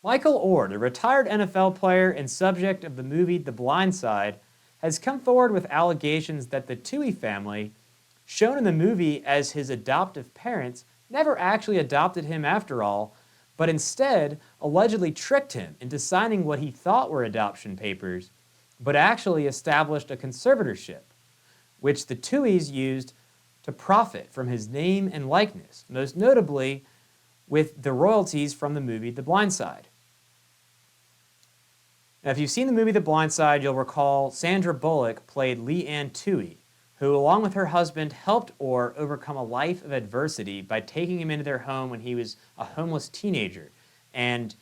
Michael Oher, the retired NFL player and subject of the movie The Blind Side, has come forward with allegations that the Tuohy family, shown in the movie as his adoptive parents, never actually adopted him after all, but instead allegedly tricked him into signing what he thought were adoption papers, but actually established a conservatorship, which the Tuohys used to profit from his name and likeness, most notably with the royalties from the movie The Blind Side. Now, if you've seen the movie The Blind Side, you'll recall Sandra Bullock played Leanne Tuohy, who, along with her husband, helped Oher overcome a life of adversity by taking him into their home when he was a homeless teenager and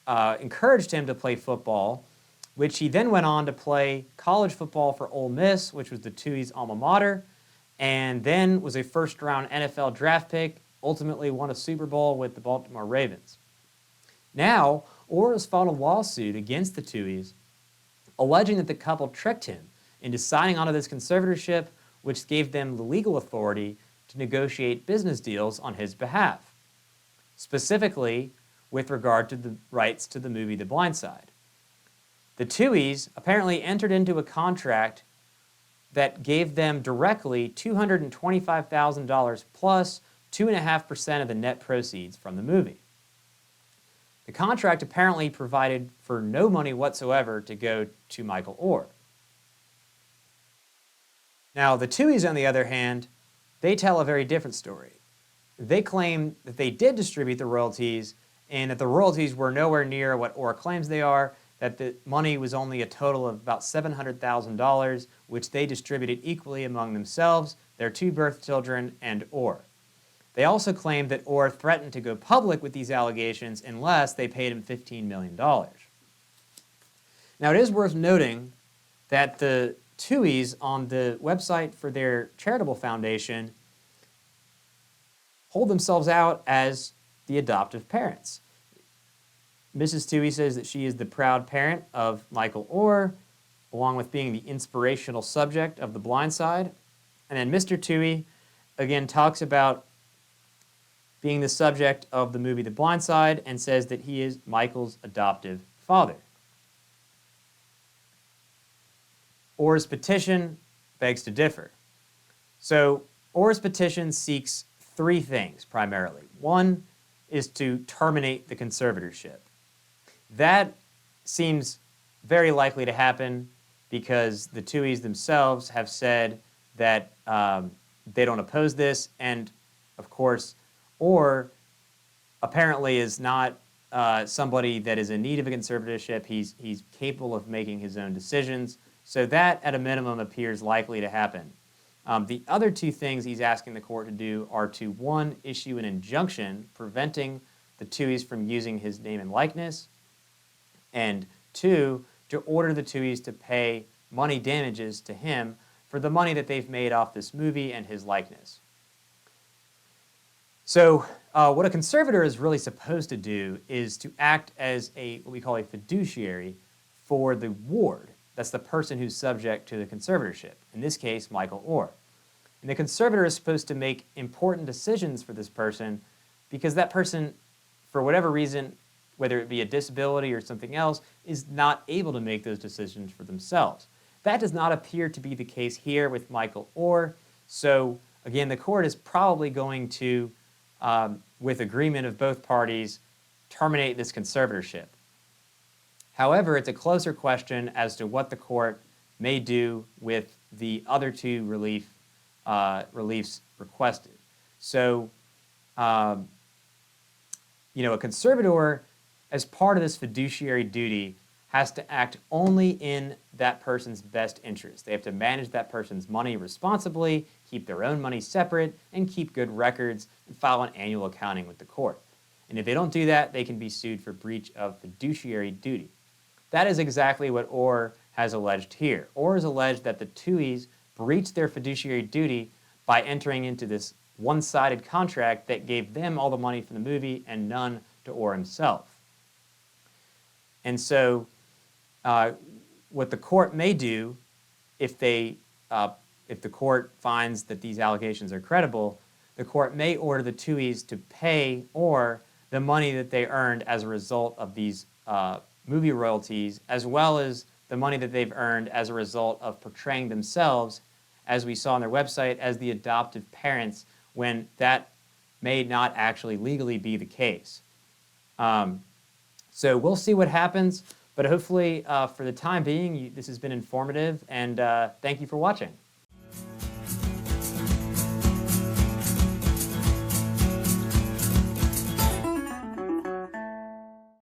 encouraged him to play football, which he then went on to play college football for Ole Miss, which was the Tuohys' alma mater, and then was a first-round NFL draft pick, ultimately won a Super Bowl with the Baltimore Ravens. Now, Oher has filed a lawsuit against the Tuohys, alleging that the couple tricked him into signing onto this conservatorship, which gave them the legal authority to negotiate business deals on his behalf, specifically with regard to the rights to the movie The Blind Side. The Tuohys apparently entered into a contract that gave them directly $225,000 plus 2.5% of the net proceeds from the movie. The contract apparently provided for no money whatsoever to go to Michael Oher. Now, the Tuohys, on the other hand, they tell a very different story. They claim that they did distribute the royalties and that the royalties were nowhere near what Oher claims they are, that the money was only a total of about $700,000, which they distributed equally among themselves, their two birth children, and Oher. They also claimed that Oher threatened to go public with these allegations unless they paid him $15 million. Now, it is worth noting that the Tuohys, on the website for their charitable foundation, hold themselves out as the adoptive parents. Mrs. Tuohy says that she is the proud parent of Michael Oher, along with being the inspirational subject of The Blind Side. And then Mr. Tuohy, again, talks about being the subject of the movie The Blind Side and says that he is Michael's adoptive father. Oher's petition begs to differ. So Oher's petition seeks three things primarily. One is to terminate the conservatorship. That seems very likely to happen because the Tuohys themselves have said that they don't oppose this, and of course, Oher apparently is not somebody that is in need of a conservatorship. He's capable of making his own decisions. So that, at a minimum, appears likely to happen. The other two things he's asking the court to do are to, one, issue an injunction preventing the Tuohys from using his name and likeness, and two, to order the Tuohys to pay money damages to him for the money that they've made off this movie and his likeness. So what a conservator is really supposed to do is to act as what we call a fiduciary for the ward. That's the person who's subject to the conservatorship, in this case, Michael Oher. And the conservator is supposed to make important decisions for this person because that person, for whatever reason, whether it be a disability or something else, is not able to make those decisions for themselves. That does not appear to be the case here with Michael Oher. So again, the court is probably going to, with agreement of both parties, terminate this conservatorship. However, it's a closer question as to what the court may do with the other two reliefs requested. So, a conservator, as part of this fiduciary duty, has to act only in that person's best interest. They have to manage that person's money responsibly, keep their own money separate, and keep good records, and file an annual accounting with the court. And if they don't do that, they can be sued for breach of fiduciary duty. That is exactly what Oher has alleged here. Oher has alleged that the Tuohys breached their fiduciary duty by entering into this one-sided contract that gave them all the money from the movie and none to Oher himself. And so what the court may do, if the court finds that these allegations are credible, the court may order the Tuohys to pay Oher the money that they earned as a result of these movie royalties, as well as the money that they've earned as a result of portraying themselves, as we saw on their website, as the adoptive parents, when that may not actually legally be the case. So we'll see what happens, but hopefully for the time being, this has been informative, and thank you for watching.